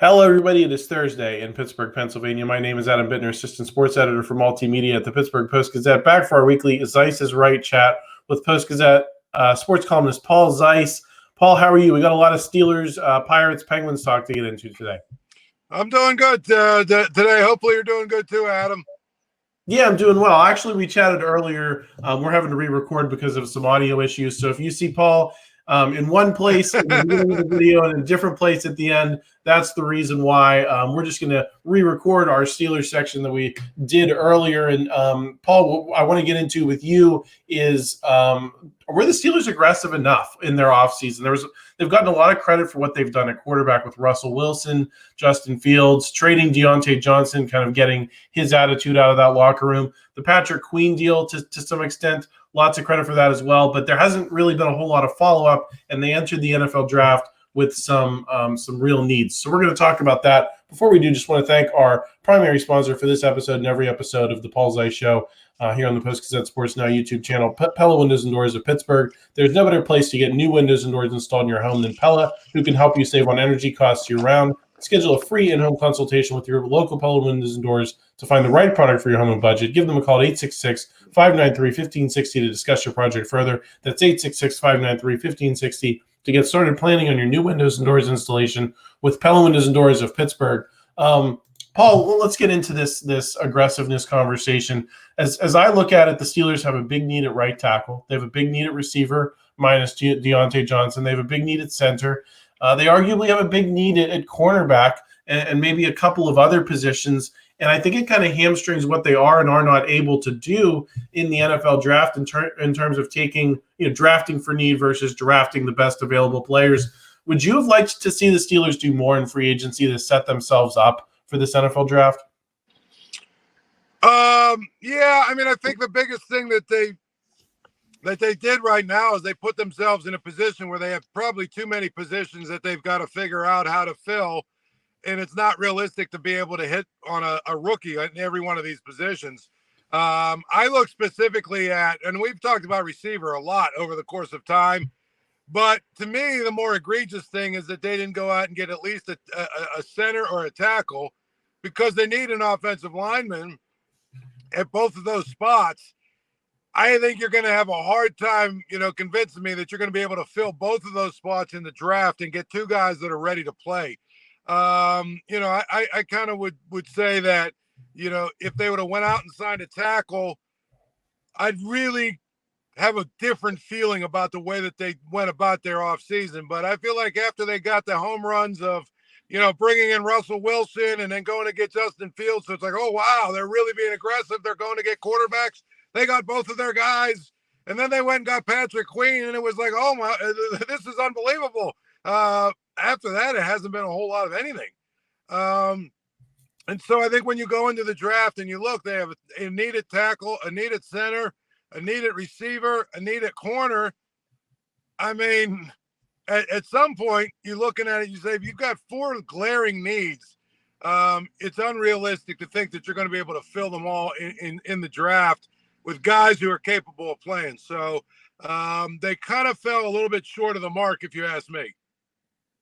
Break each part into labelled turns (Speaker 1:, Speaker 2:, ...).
Speaker 1: Hello, everybody. It is Thursday in Pittsburgh, Pennsylvania. My name is Adam Bittner, assistant sports editor for multimedia at the Pittsburgh Post-Gazette. Back for our weekly Zeise is Right chat with Post-Gazette sports columnist Paul Zeise. Paul, how are you? We got a lot of Steelers, Pirates, Penguins talk to get into today.
Speaker 2: I'm doing good today. Hopefully you're doing good too, Adam.
Speaker 1: Yeah, I'm doing well. Actually, we chatted earlier. We're having to re-record because of some audio issues. So if you see Paul in one place in the beginning of the video and in a different place at the end, that's the reason why. We're just going to re-record our Steelers section that we did earlier. And Paul, what I want to get into with you is were the Steelers aggressive enough in their offseason? They've gotten a lot of credit for what they've done at quarterback with Russell Wilson, Justin Fields, trading Diontae Johnson, kind of getting his attitude out of that locker room. The Patrick Queen deal, to some extent, lots of credit for that as well. But there hasn't really been a whole lot of follow-up, and they entered the NFL draft with some real needs. So we're going to talk about that. Before we do, just want to thank our primary sponsor for this episode and every episode of the Paul Zeise Show here on the Post-Gazette Sports Now YouTube channel, Pella Windows and Doors of Pittsburgh. There's no better place to get new windows and doors installed in your home than Pella, who can help you save on energy costs year-round. Schedule a free in-home consultation with your local Pella Windows and Doors to find the right product for your home and budget. Give them a call at 866-593-1560 to discuss your project further. That's 866-593-1560 to get started planning on your new windows and doors installation with Pella Windows and Doors of Pittsburgh. Paul, let's get into this aggressiveness conversation. As I look at it, the Steelers have a big need at right tackle. They have a big need at receiver, minus Diontae Johnson. They have a big need at center. They arguably have a big need at cornerback and maybe a couple of other positions. And I think it kind of hamstrings what they are and are not able to do in the NFL draft in terms of drafting for need versus drafting the best available players. Would you have liked to see the Steelers do more in free agency to set themselves up for this NFL draft?
Speaker 2: Yeah, I mean, I think the biggest thing that they did right now is they put themselves in a position where they have probably too many positions that they've got to figure out how to fill. And it's not realistic to be able to hit on a rookie in every one of these positions. I look specifically at, and we've talked about receiver a lot over the course of time, but to me, the more egregious thing is that they didn't go out and get at least a center or a tackle, because they need an offensive lineman at both of those spots. I think you're going to have a hard time, convincing me that you're going to be able to fill both of those spots in the draft and get two guys that are ready to play. I kind of would say that, if they would have went out and signed a tackle, I'd really have a different feeling about the way that they went about their offseason. But I feel like after they got the home runs of, bringing in Russell Wilson and then going to get Justin Fields, so it's like, oh, wow, they're really being aggressive. They're going to get quarterbacks. They got both of their guys. And then they went and got Patrick Queen, and it was like, oh, my, this is unbelievable. After that, it hasn't been a whole lot of anything. And so I think when you go into the draft and you look, they have a needed tackle, a needed center, a needed receiver, a needed corner. I mean, at some point, you're looking at it, you say, if you've got four glaring needs, it's unrealistic to think that you're going to be able to fill them all in the draft with guys who are capable of playing. So they kind of fell a little bit short of the mark, if you ask me.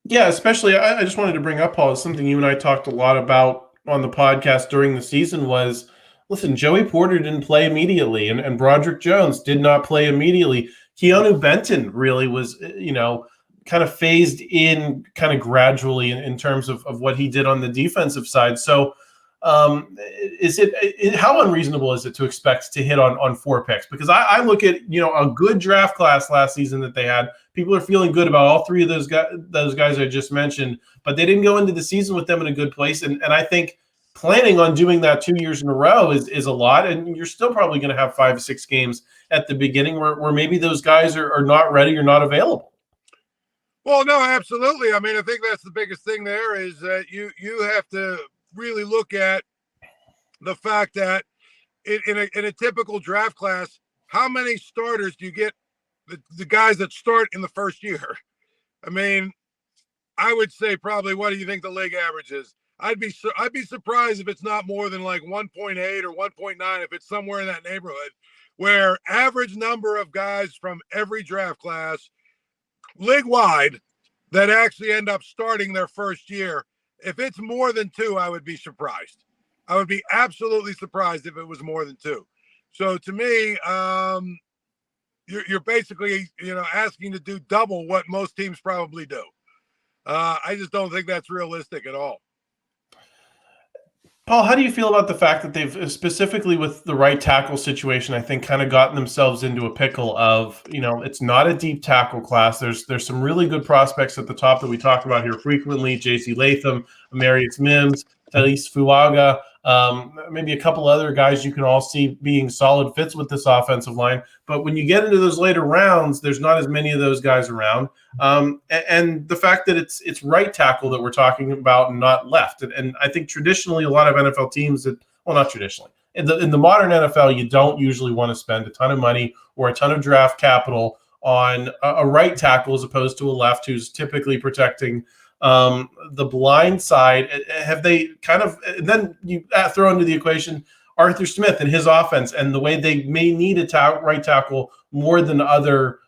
Speaker 1: Yeah, especially I just wanted to bring up, Paul, something you and I talked a lot about on the podcast during the season was, listen, Joey Porter didn't play immediately, and Broderick Jones did not play immediately. Keanu Benton really was, kind of phased in kind of gradually in terms of what he did on the defensive side. So how unreasonable is it to expect to hit on 4 picks? Because I look at, a good draft class last season that they had. People are feeling good about all 3 of those guys I just mentioned, but they didn't go into the season with them in a good place. And I think planning on doing that 2 years in a row is a lot. And you're still probably going to have 5 or 6 games at the beginning where maybe those guys are not ready or not available.
Speaker 2: Well, no, absolutely. I mean, I think that's the biggest thing there is that you have to really look at the fact that in a typical draft class, how many starters do you get, the guys that start in the first year? I mean, I would say probably, what do you think the league average is? I'd be surprised if it's not more than like 1.8 or 1.9, if it's somewhere in that neighborhood, where average number of guys from every draft class league-wide that actually end up starting their first year If it's more than 2, I would be surprised. I would be absolutely surprised if it was more than 2. So to me, you're basically, asking to do double what most teams probably do. I just don't think that's realistic at all.
Speaker 1: Paul, how do you feel about the fact that they've, specifically with the right tackle situation, I think kind of gotten themselves into a pickle of, it's not a deep tackle class. There's some really good prospects at the top that we talk about here frequently: JC Latham, Amarius Mims, Tailese Fuaga, maybe a couple other guys you can all see being solid fits with this offensive line. But when you get into those later rounds, there's not as many of those guys around. And the fact that it's right tackle that we're talking about and not left. And I think traditionally a lot of NFL teams not traditionally. In the modern NFL, you don't usually want to spend a ton of money or a ton of draft capital on a right tackle as opposed to a left who's typically protecting the blind side. Have they kind of, and then you throw into the equation Arthur Smith and his offense and the way they may need a right tackle more than other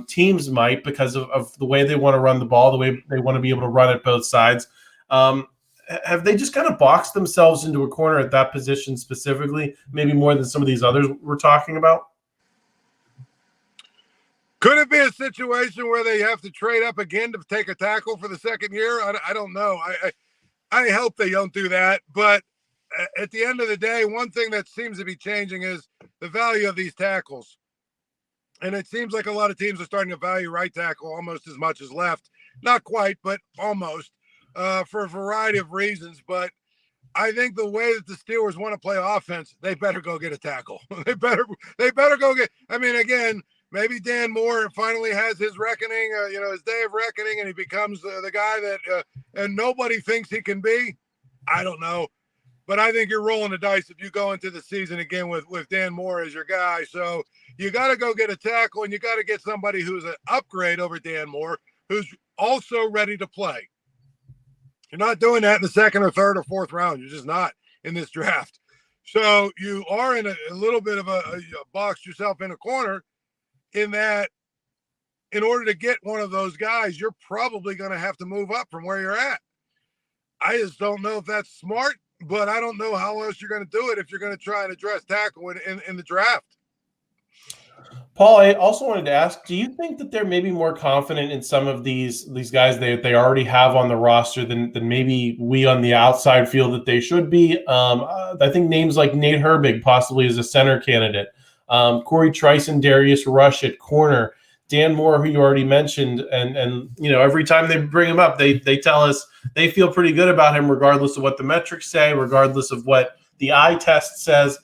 Speaker 1: teams might because of the way they want to run the ball, the way they want to be able to run it both sides. Have they just kind of boxed themselves into a corner at that position specifically, maybe more than some of these others we're talking about?
Speaker 2: Could it be a situation where they have to trade up again to take a tackle for the second year? I don't know. I hope they don't do that. But at the end of the day, one thing that seems to be changing is the value of these tackles. And it seems like a lot of teams are starting to value right tackle almost as much as left. Not quite, but almost, for a variety of reasons. But I think the way that the Steelers want to play offense, they better go get a tackle. They better go get, again, maybe Dan Moore finally has his reckoning, his day of reckoning, and he becomes the guy that and nobody thinks he can be. I don't know. But I think you're rolling the dice if you go into the season again with Dan Moore as your guy. So you got to go get a tackle, and you got to get somebody who's an upgrade over Dan Moore, who's also ready to play. You're not doing that in the second or third or fourth round. You're just not in this draft. So you are in a little bit of a box yourself in a corner, in that in order to get one of those guys, you're probably going to have to move up from where you're at. I just don't know if that's smart, but I don't know how else you're going to do it if you're going to try and address tackle in the draft.
Speaker 1: Paul, I also wanted to ask, do you think that they're maybe more confident in some of these guys they already have on the roster than maybe we on the outside feel that they should be? I think names like Nate Herbig possibly is a center candidate. Cory, Trice, and Darius Rush at corner. Dan Moore, who you already mentioned, and every time they bring him up, they tell us they feel pretty good about him, regardless of what the metrics say, regardless of what the eye test says.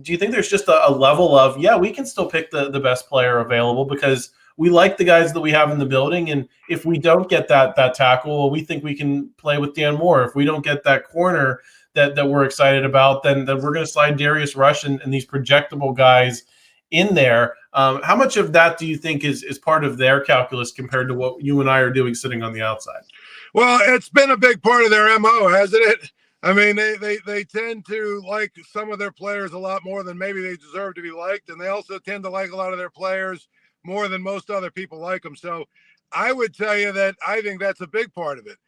Speaker 1: Do you think there's just a level of, we can still pick the best player available because we like the guys that we have in the building, and if we don't get that tackle, well, we think we can play with Dan Moore. If we don't get that corner that we're excited about, then we're going to slide Darius Rush and these projectable guys in there. How much of that do you think is part of their calculus compared to what you and I are doing sitting on the outside?
Speaker 2: Well, it's been a big part of their MO, hasn't it? They tend to like some of their players a lot more than maybe they deserve to be liked, and they also tend to like a lot of their players more than most other people like them. So I would tell you that I think that's a big part of it.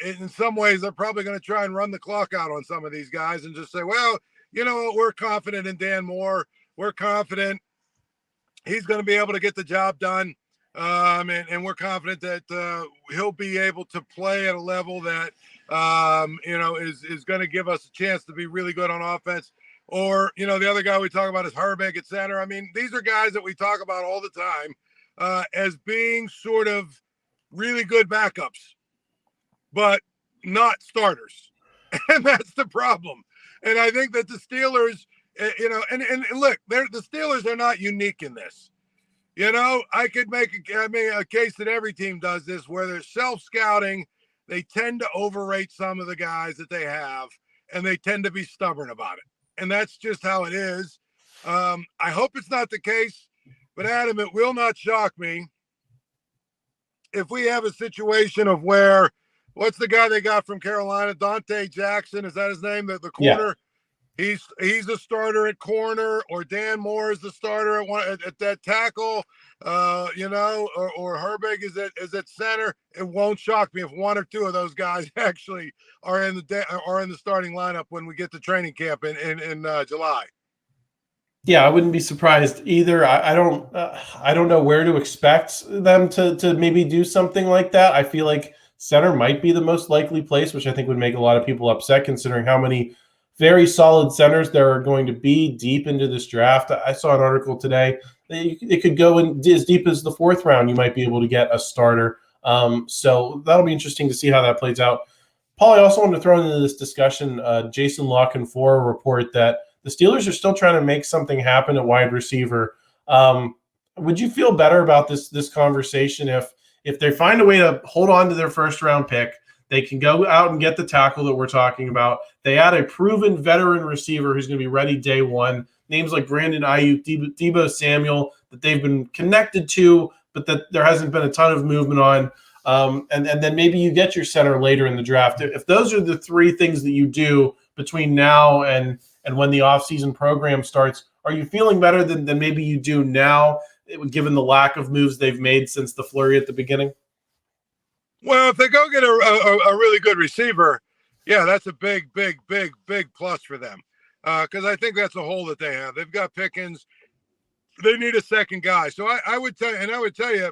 Speaker 2: In some ways, they're probably going to try and run the clock out on some of these guys and just say, well, you know what, we're confident in Dan Moore. We're confident he's going to be able to get the job done. And we're confident that he'll be able to play at a level that, is going to give us a chance to be really good on offense. Or, the other guy we talk about is Herbig at center. These are guys that we talk about all the time as being sort of really good backups, but not starters. And that's the problem. And I think that the Steelers, and look, the Steelers are not unique in this. I could make a case that every team does this, where they're self-scouting. They tend to overrate some of the guys that they have, and they tend to be stubborn about it. And that's just how it is. I hope it's not the case, but Adam, it will not shock me if we have a situation of where, what's the guy they got from Carolina? Donte Jackson, is that his name? The corner. he's a starter at corner, or Dan Moore is the starter at that tackle, or Herbig is at center. It won't shock me if one or two of those guys actually are in the starting lineup when we get to training camp in July.
Speaker 1: Yeah, I wouldn't be surprised either. I don't know where to expect them to maybe do something like that. I feel like center might be the most likely place, which I think would make a lot of people upset considering how many very solid centers there are going to be deep into this draft. I saw an article today. It could go in as deep as the 4th round. You might be able to get a starter. So that'll be interesting to see how that plays out. Paul, I also wanted to throw into this discussion Jason Latham for a report that the Steelers are still trying to make something happen at wide receiver. Would you feel better about this conversation if they find a way to hold on to their first-round pick? They can go out and get the tackle that we're talking about. They add a proven veteran receiver who's going to be ready day one. Names like Brandon Ayuk, Deebo Samuel that they've been connected to, but that there hasn't been a ton of movement on. And then maybe you get your center later in the draft. If those are the 3 things that you do between now and when the offseason program starts, are you feeling better than maybe you do now, given the lack of moves they've made since the flurry at the beginning?
Speaker 2: Well, if they go get a really good receiver, yeah, that's a big plus for them. Because I think that's a hole that they have. They've got Pickens. They need a second guy. So I would tell you,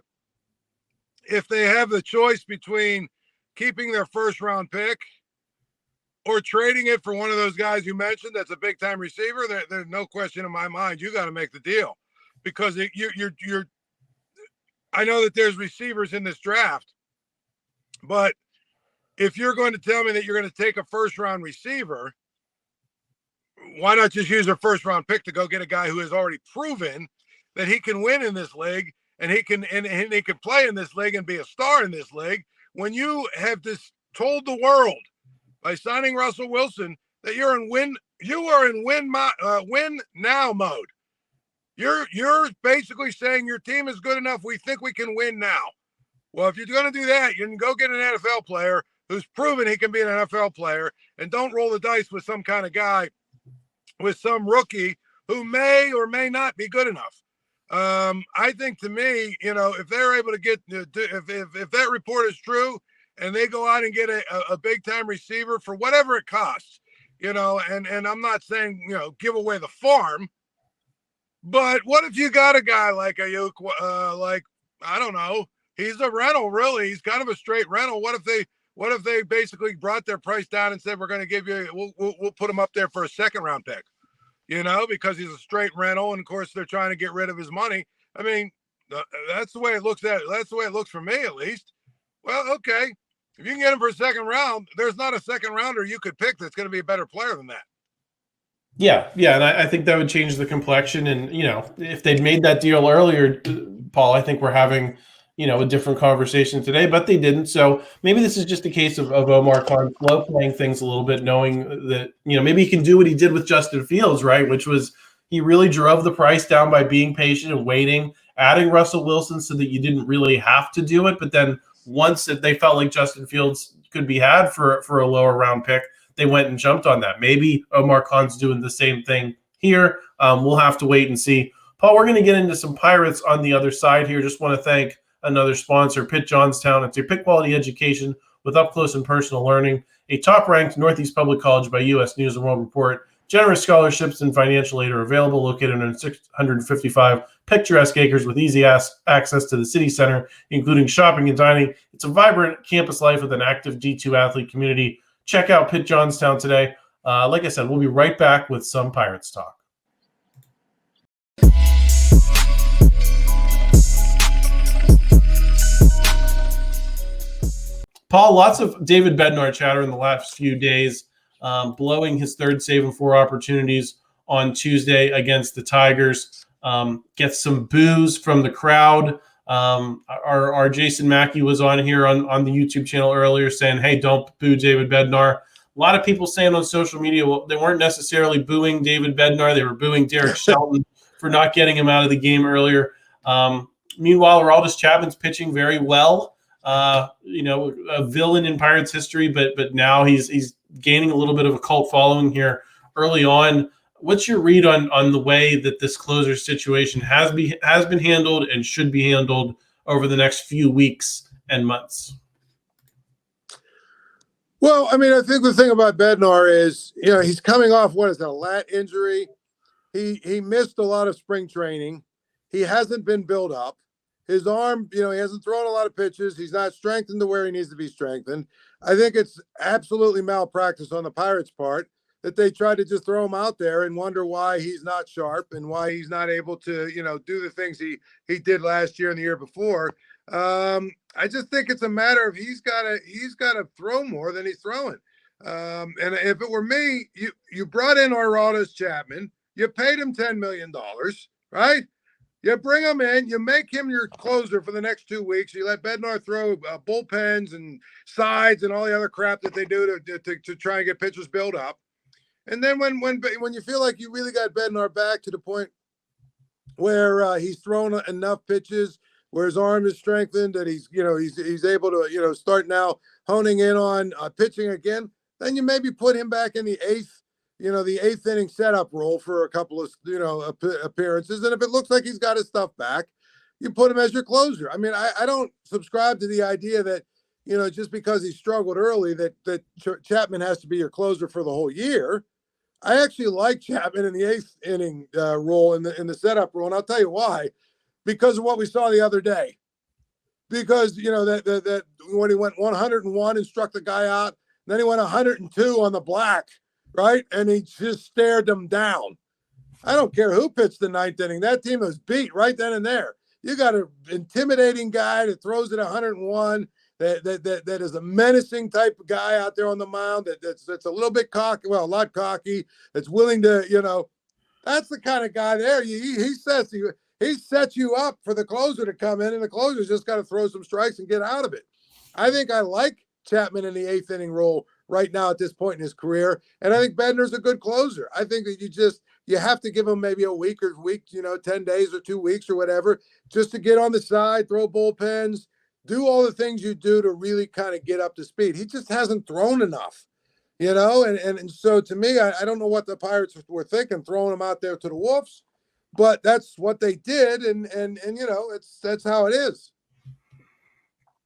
Speaker 2: if they have the choice between keeping their first-round pick or trading it for one of those guys you mentioned that's a big-time receiver, there's no question in my mind you got to make the deal. Because you're I know that there's receivers in this draft, but if you're going to tell me that you're going to take a first-round receiver, why not just use a first-round pick to go get a guy who has already proven that he can win in this league and he can play in this league and be a star in this league, when you have told the world by signing Russell Wilson that you are in win now mode. You're basically saying your team is good enough. We think we can win now. Well, if you're going to do that, you can go get an NFL player who's proven he can be an NFL player, and don't roll the dice with some kind of guy, with some rookie who may or may not be good enough. I think, to me, if they're able to get, if that report is true and they go out and get a big time receiver for whatever it costs, and I'm not saying, give away the farm, but what if you got a guy like Ayuk, I don't know, he's a rental, really. He's kind of a straight rental. What if they basically brought their price down and said, we're going to give you, we'll put him up there for a 2nd-round pick, because he's a straight rental. And of course they're trying to get rid of his money. I mean, that's the way it looks that's the way it looks for me, at least. Well, okay. If you can get him for a 2nd round, there's not a 2nd rounder you could pick that's going to be a better player than that.
Speaker 1: Yeah. And I think that would change the complexion. And, if they'd made that deal earlier, Paul, I think we're having, a different conversation today, but they didn't. So maybe this is just a case of Omar Khan slow playing things a little bit, knowing that, maybe he can do what he did with Justin Fields, right? Which was he really drove the price down by being patient and waiting, adding Russell Wilson so that you didn't really have to do it. But then once they felt like Justin Fields could be had for a lower round pick, they went and jumped on that. Maybe Omar Khan's doing the same thing here. We'll have to wait and see. Paul, we're going to get into some Pirates on the other side here. Just want to thank another sponsor, Pitt Johnstown. It's your Pitt quality education with up-close and personal learning. A top-ranked Northeast Public College by U.S. News & World Report. Generous scholarships and financial aid are available, located on 655 picturesque acres with easy access to the city center, including shopping and dining. It's a vibrant campus life with an active D2 athlete community. Check out Pitt Johnstown today. Like I said, we'll be right back with some Pirates talk. Paul, lots of David Bednar chatter in the last few days, blowing his 3rd save and 4 opportunities on Tuesday against the Tigers. Gets some boos from the crowd. Our Jason Mackey was on here on the YouTube channel earlier saying, hey, don't boo David Bednar. A lot of people saying on social media, well, they weren't necessarily booing David Bednar. They were booing Derek Shelton for not getting him out of the game earlier. Meanwhile, Aroldis Chapman's pitching very well. A villain in Pirates history, but now he's gaining a little bit of a cult following here early on. What's your read on the way that this closer situation has been handled and should be handled over the next few weeks and months?
Speaker 2: Well, I mean, I think the thing about Bednar is, he's coming off, what is that, a lat injury? He missed a lot of spring training. He hasn't been built up. His arm, he hasn't thrown a lot of pitches. He's not strengthened to where he needs to be strengthened. I think it's absolutely malpractice on the Pirates' part that they tried to just throw him out there and wonder why he's not sharp and why he's not able to, do the things he did last year and the year before. I just think it's a matter of he's got to throw more than he's throwing. And if it were me, you brought in Aroldis Chapman, you paid him $10 million, right? You bring him in, you make him your closer for the next 2 weeks. You let Bednar throw bullpens and sides and all the other crap that they do to try and get pitchers built up. And then when you feel like you really got Bednar back to the point where he's thrown enough pitches, where his arm is strengthened, that he's able to start now honing in on pitching again, then you maybe put him back in the eighth inning setup role for a couple of appearances. And if it looks like he's got his stuff back, you put him as your closer. I mean, I don't subscribe to the idea that just because he struggled early that Chapman has to be your closer for the whole year. I actually like Chapman in the eighth inning role in the setup role, and I'll tell you why. Because of what we saw the other day. Because that when he went 101 and struck the guy out, then he went 102 on the black, right? And he just stared them down. I don't care who pitched the ninth inning. That team was beat right then and there. You got an intimidating guy that throws at 101. That is a menacing type of guy out there on the mound. That's a little bit cocky, well, a lot cocky. That's willing to, that's the kind of guy there. He sets you up for the closer to come in, and the closer's just got to throw some strikes and get out of it. I think I like Chapman in the eighth inning role right now at this point in his career, and I think Bednar's a good closer. I think that you have to give him maybe a week, 10 days or 2 weeks or whatever, just to get on the side, throw bullpens, do all the things you do to really kind of get up to speed. He just hasn't thrown enough, and so to me, I don't know what the Pirates were thinking, throwing him out there to the Wolves. But that's what they did, and that's how it is.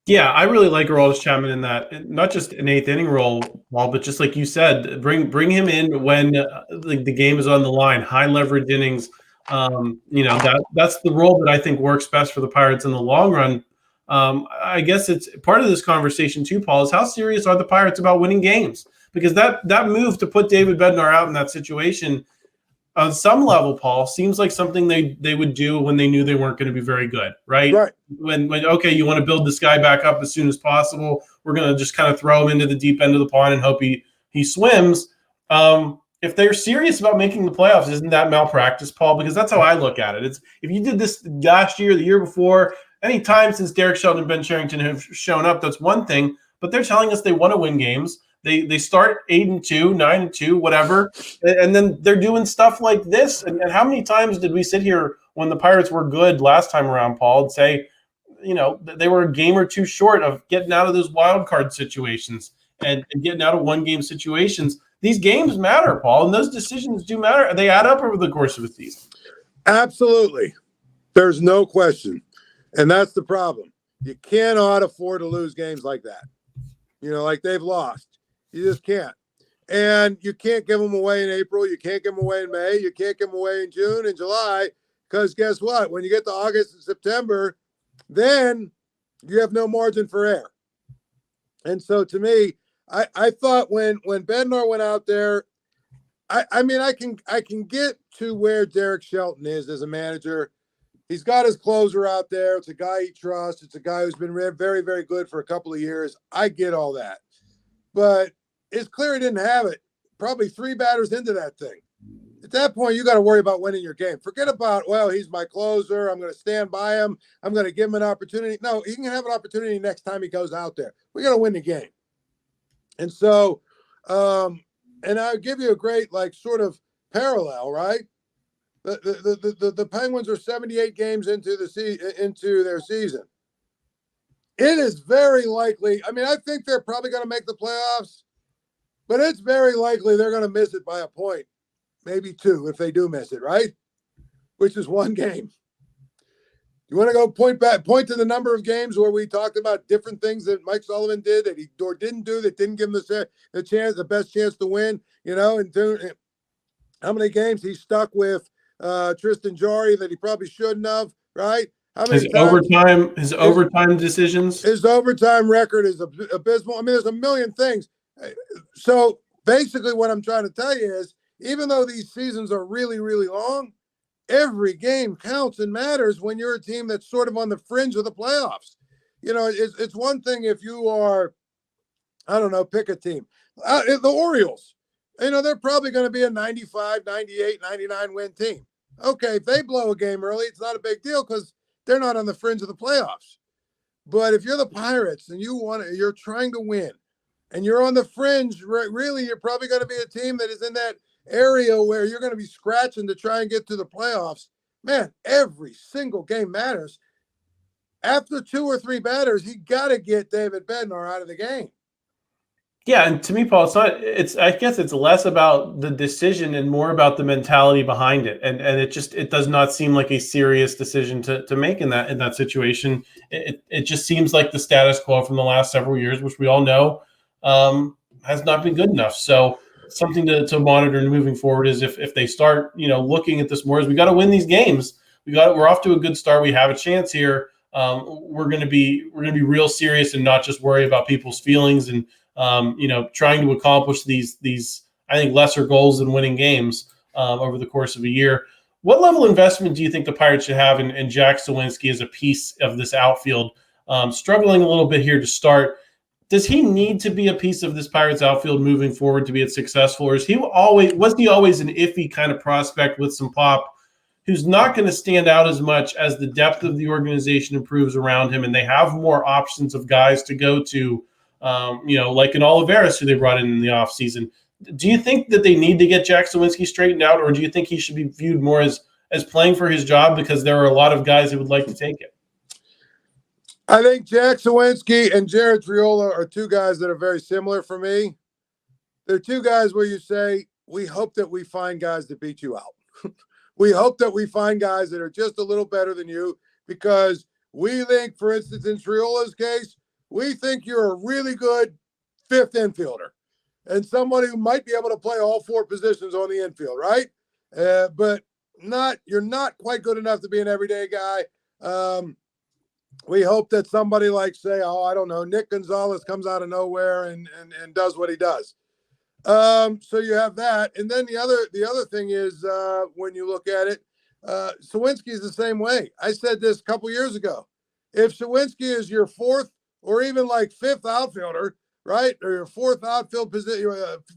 Speaker 1: Yeah, I really like Aroldis Chapman in that, not just an eighth inning role, Paul, but just like you said, bring him in when the game is on the line, high leverage innings. That's the role that I think works best for the Pirates in the long run. I guess it's part of this conversation too, Paul, is how serious are the Pirates about winning games? Because that move to put David Bednar out in that situation, on some level, Paul, seems like something they would do when they knew they weren't going to be very good, right?
Speaker 2: Right.
Speaker 1: When okay, you want to build this guy back up as soon as possible. We're going to just kind of throw him into the deep end of the pond and hope he swims. If they're serious about making the playoffs, isn't that malpractice, Paul? Because that's how I look at it. It's if you did this last year, the year before, any time since Derek Shelton and Ben Cherington have shown up, that's one thing. But they're telling us they want to win games. They start 8-2, 9-2, whatever, and then they're doing stuff like this. And how many times did we sit here when the Pirates were good last time around, Paul, and say, they were a game or two short of getting out of those wild card situations and getting out of one-game situations? These games matter, Paul, and those decisions do matter. They add up over the course of a season.
Speaker 2: Absolutely. There's no question. And that's the problem. You cannot afford to lose games like that, like they've lost. You just can't. And you can't give them away in April. You can't give them away in May. You can't give them away in June and July, because guess what? When you get to August and September, then you have no margin for error. And so to me, I thought when Bednar went out there, I mean, I can get to where Derek Shelton is as a manager. He's got his closer out there. It's a guy he trusts. It's a guy who's been very, very good for a couple of years. I get all that. But it's clear he didn't have it. Probably 3 batters into that thing. At that point, you got to worry about winning your game. Forget about, well, he's my closer. I'm going to stand by him. I'm going to give him an opportunity. No, he can have an opportunity next time he goes out there. We got to win the game. And so, and I'll give you a great, sort of parallel, right? The Penguins are 78 games into their season. It is very likely. I mean, I think they're probably going to make the playoffs, but it's very likely they're going to miss it by a point maybe 2 if they do miss it, right? Which is 1 game. You want to go point to the number of games where we talked about different things that Mike Sullivan did that he or didn't do that didn't give him the best chance to win, and how many games he stuck with Tristan Jarry that he probably shouldn't have, right? How many
Speaker 1: his overtime decisions?
Speaker 2: His overtime record is abysmal. I mean, there's a million things. So basically what I'm trying to tell you is, even though these seasons are really, really long, every game counts and matters when you're a team that's sort of on the fringe of the playoffs. It's one thing if you are, I don't know, pick a team. The Orioles, they're probably going to be a 95, 98, 99 win team. Okay, if they blow a game early, it's not a big deal because they're not on the fringe of the playoffs. But if you're the Pirates and you're trying to win and you're on the fringe, really, you're probably going to be a team that is in that area where you're going to be scratching to try and get to the playoffs. Man, every single game matters. After 2 or 3 batters, you got to get David Bednar out of the game.
Speaker 1: Yeah, and to me, Paul, I guess it's less about the decision and more about the mentality behind it. And it does not seem like a serious decision to make in that situation. It just seems like the status quo from the last several years, which we all know has not been good enough. So something to monitor moving forward is if they start, looking at this more, is we got to win these games. We're off to a good start. We have a chance here. We're going to be real serious and not just worry about people's feelings and trying to accomplish these I think lesser goals than winning games over the course of a year. What level of investment do you think the Pirates should have in Jack Suwinski as a piece of this outfield? Struggling a little bit here to start. Does he need to be a piece of this Pirates outfield moving forward to be successful, or was he always an iffy kind of prospect with some pop who's not going to stand out as much as the depth of the organization improves around him and they have more options of guys to go to, like an Oliveris who they brought in the offseason? Do you think that they need to get Jack Suwinski straightened out, or do you think he should be viewed more as playing for his job because there are a lot of guys who would like to take it?
Speaker 2: I think Jack Suwinski and Jared Triola are 2 guys that are very similar for me. They're 2 guys where you say, we hope that we find guys to beat you out. We hope that we find guys that are just a little better than you because we think, for instance, in Triola's case, we think you're a really good 5th infielder and somebody who might be able to play all 4 positions on the infield, right? But you're not quite good enough to be an everyday guy. We hope that somebody like, say, I don't know, Nick Gonzalez comes out of nowhere and does what he does. So you have that. And then the other thing is when you look at it, Suwinski is the same way. I said this a couple years ago. If Suwinski is your 4th or even like 5th outfielder, right, or your 4th outfield position,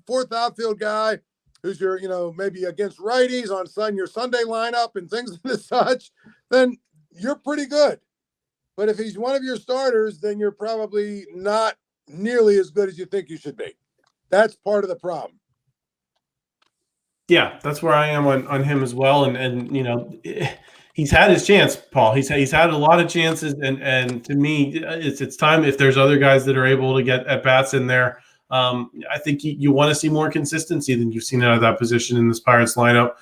Speaker 2: 4th outfield guy who's your, maybe against righties on your Sunday lineup and things and such, then you're pretty good. But if he's one of your starters, then you're probably not nearly as good as you think you should be. That's part of the problem.
Speaker 1: Yeah, that's where I am on him as well. And he's had his chance, Paul. He's had a lot of chances, and to me, it's time. If there's other guys that are able to get at bats in there, I think you want to see more consistency than you've seen out of that position in this Pirates lineup.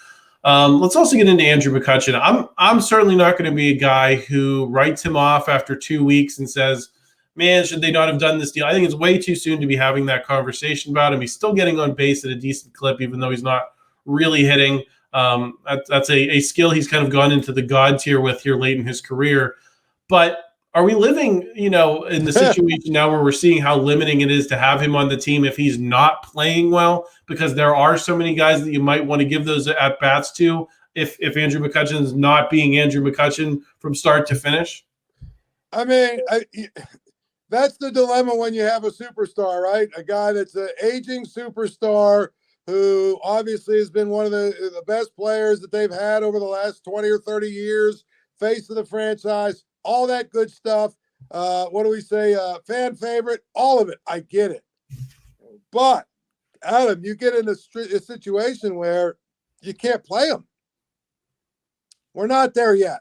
Speaker 1: Let's also get into Andrew McCutchen. I'm certainly not going to be a guy who writes him off after 2 weeks and says, man, should they not have done this deal? I think it's way too soon to be having that conversation about him. He's still getting on base at a decent clip, even though he's not really hitting. That's a skill he's kind of gone into the God tier with here late in his career. But are we living, in the situation now where we're seeing how limiting it is to have him on the team if he's not playing well? Because there are so many guys that you might want to give those at-bats to if Andrew McCutchen is not being Andrew McCutchen from start to finish?
Speaker 2: I mean, that's the dilemma when you have a superstar, right? A guy that's an aging superstar who obviously has been one of the best players that they've had over the last 20 or 30 years, face of the franchise, all that good stuff. What do we say? Fan favorite, all of it. I get it. But, Adam, you get in a situation where you can't play him. We're not there yet.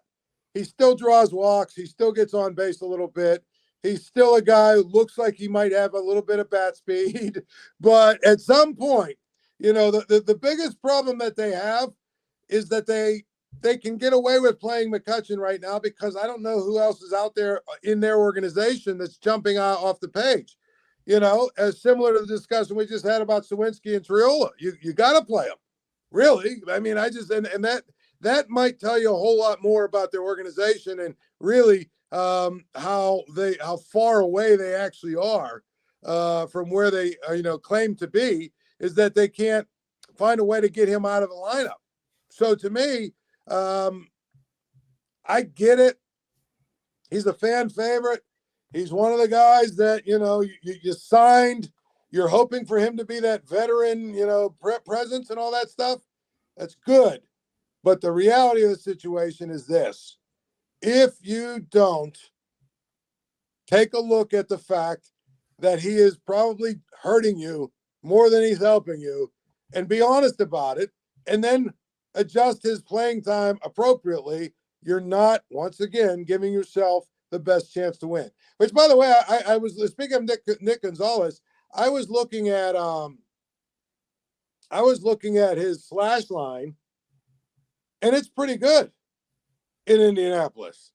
Speaker 2: He still draws walks. He still gets on base a little bit. He's still a guy who looks like he might have a little bit of bat speed. But at some point, The biggest problem that they have is that they can get away with playing McCutchen right now because I don't know who else is out there in their organization that's jumping out off the page. As similar to the discussion we just had about Suwinski and Triola. You got to play them. Really. I mean, and that might tell you a whole lot more about their organization and really how far away they actually are from where they claim to be, is that they can't find a way to get him out of the lineup. So to me, I get it. He's a fan favorite. He's one of the guys that, you signed. You're hoping for him to be that veteran, presence and all that stuff. That's good. But the reality of the situation is this. If you don't take a look at the fact that he is probably hurting you more than he's helping you and be honest about it, and then adjust his playing time appropriately, you're not, once again, giving yourself the best chance to win. Which, by the way, I was speaking of Nick Gonzalez. I was looking at his slash line, and it's pretty good in Indianapolis.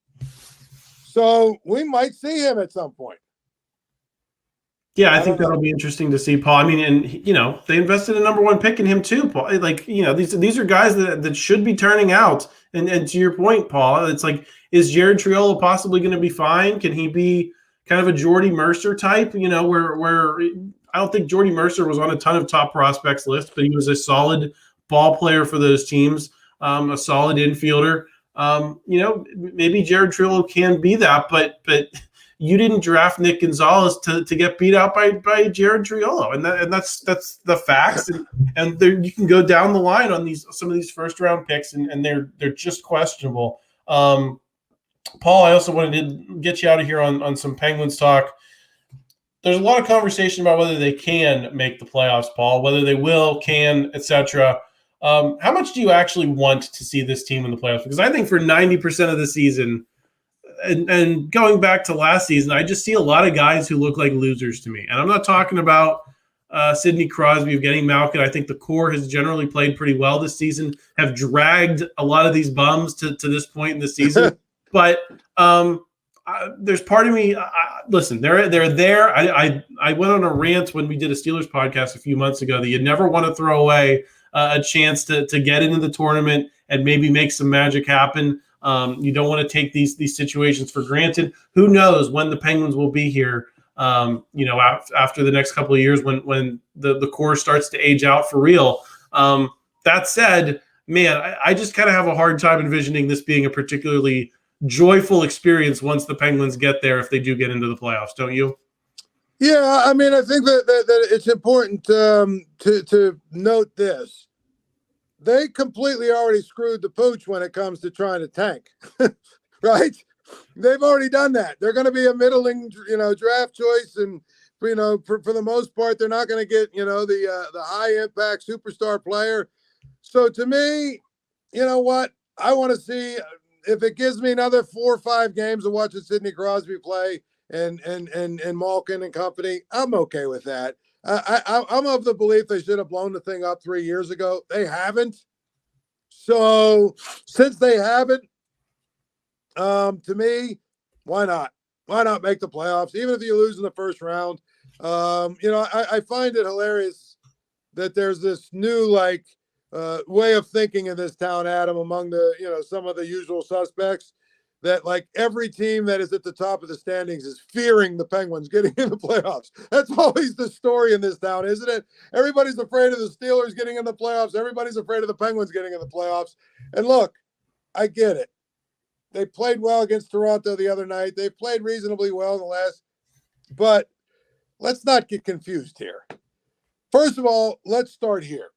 Speaker 2: So we might see him at some point.
Speaker 1: Yeah, I think that'll be interesting to see, Paul. I mean, and they invested a number 1 pick in him too, Paul. Like, these are guys that should be turning out. And to your point, Paul, it's like, is Jared Triola possibly going to be fine? Can he be kind of a Jordy Mercer type? Where I don't think Jordy Mercer was on a ton of top prospects list, but he was a solid ball player for those teams, a solid infielder. Maybe Jared Triola can be that, but you didn't draft Nick Gonzalez to get beat out by Jared Triola, and that's the facts. And there, you can go down the line on some of these first round picks, and they're just questionable. Paul, I also wanted to get you out of here on some Penguins talk. There's a lot of conversation about whether they can make the playoffs, Paul, whether they will, can, etc. How much do you actually want to see this team in the playoffs? Because I think for 90% of the season, and going back to last season, I just see a lot of guys who look like losers to me. And I'm not talking about Sidney, Crosby, Evgeni, Malkin. I think the core has generally played pretty well this season, have dragged a lot of these bums to this point in the season. But there's part of me. Listen, they're there. I went on a rant when we did a Steelers podcast a few months ago that you never want to throw away a chance to get into the tournament and maybe make some magic happen. You don't want to take these situations for granted. Who knows when the Penguins will be here? After the next couple of years, when the core starts to age out for real. That said, man, I just kind of have a hard time envisioning this being a particularly joyful experience once the Penguins get there, if they do get into the playoffs, don't you?
Speaker 2: Yeah, I mean, I think that it's important to note this. They completely already screwed the pooch when it comes to trying to tank, right? They've already done that. They're going to be a middling, draft choice, and for the most part, they're not going to get the high impact superstar player. So to me, you know what? I want to see if it gives me another 4 or 5 games of watching Sidney Crosby play and Malkin and company. I'm okay with that. I'm of the belief they should have blown the thing up 3 years ago. They haven't. So since they haven't, to me, why not? Why not make the playoffs? Even if you lose in the first round. I find it hilarious that there's this new way of thinking in this town, Adam, among the some of the usual suspects, that like every team that is at the top of the standings is fearing the Penguins getting in the playoffs. That's always the story in this town, isn't it? Everybody's afraid of the Steelers getting in the playoffs. Everybody's afraid of the Penguins getting in the playoffs. And look, I get it. They played well against Toronto the other night. They played reasonably well in the last. But let's not get confused here. First of all, let's start here.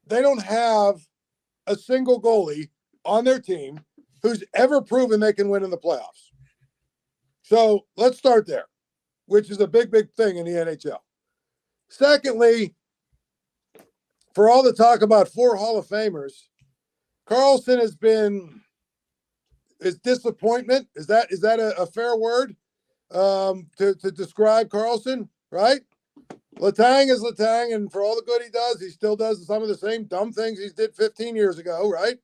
Speaker 2: They don't have a single goalie on their team who's ever proven they can win in the playoffs. So let's start there, which is a big, big thing in the NHL. Secondly, for all the talk about 4 Hall of Famers, Karlsson is disappointment. Is that a fair word to describe Karlsson, right? Letang is Letang, and for all the good he does, he still does some of the same dumb things he did 15 years ago, right?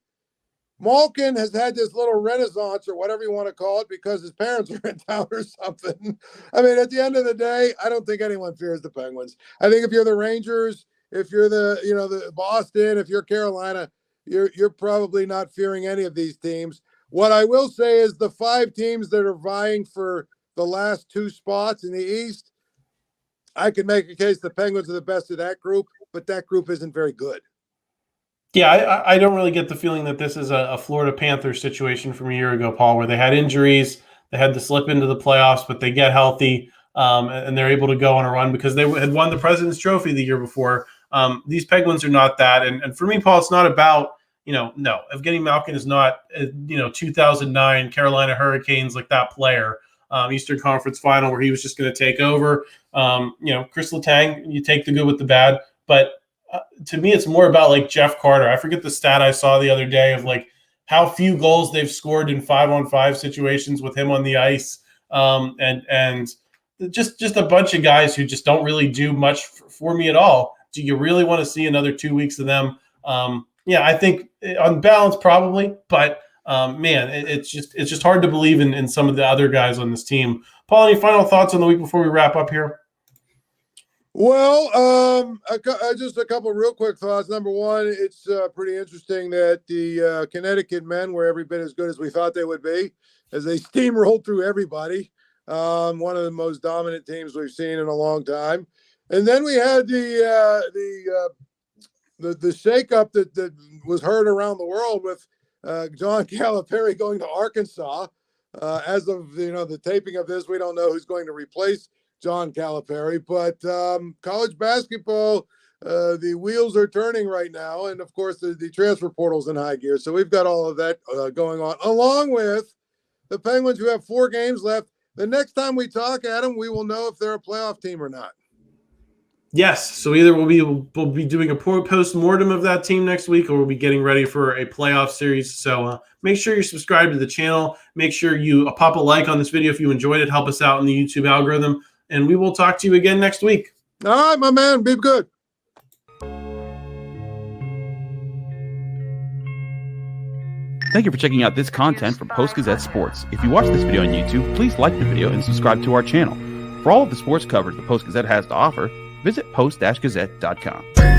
Speaker 2: Malkin has had this little renaissance or whatever you want to call it because his parents are in town or something. I mean, at the end of the day, I don't think anyone fears the Penguins. I think if you're the Rangers, if you're the Boston, if you're Carolina, you're probably not fearing any of these teams. What I will say is the 5 teams that are vying for the last 2 spots in the East, I could make a case the Penguins are the best of that group, but that group isn't very good.
Speaker 1: Yeah, I don't really get the feeling that this is a Florida Panthers situation from a year ago, Paul, where they had injuries, they had to slip into the playoffs, but they get healthy and they're able to go on a run because they had won the President's Trophy the year before. These Penguins are not that. And for me, Paul, it's not about, no, Evgeni Malkin is not, 2009 Carolina Hurricanes like that player, Eastern Conference Final where he was just going to take over. Chris Letang, you take the good with the bad, but to me, it's more about like Jeff Carter. I forget the stat I saw the other day of like how few goals they've scored in 5-on-5 situations with him on the ice, and just a bunch of guys who just don't really do much for me at all. Do you really want to see another 2 weeks of them? I think on balance probably, but man, it's just hard to believe in some of the other guys on this team. Paul, any final thoughts on the week before we wrap up here?
Speaker 2: Well, just a couple real quick thoughts. Number one, it's pretty interesting that the Connecticut men were every bit as good as we thought they would be, as they steamrolled through everybody. One of the most dominant teams we've seen in a long time. And then we had the shakeup that was heard around the world with John Calipari going to Arkansas. As of the taping of this, we don't know who's going to replace John Calipari, but college basketball, the wheels are turning right now. And of course, the transfer portal's in high gear. So we've got all of that going on, along with the Penguins who have 4 games left. The next time we talk, Adam, we will know if they're a playoff team or not.
Speaker 1: Yes. So either we'll be doing a post-mortem of that team next week, or we'll be getting ready for a playoff series. So make sure you're subscribed to the channel. Make sure you pop a like on this video if you enjoyed it. Help us out in the YouTube algorithm. And we will talk to you again next week.
Speaker 2: All right, my man. Be good.
Speaker 3: Thank you for checking out this content from Post-Gazette Sports. If you watch this video on YouTube, please like the video and subscribe to our channel. For all of the sports coverage the Post-Gazette has to offer, visit post-gazette.com.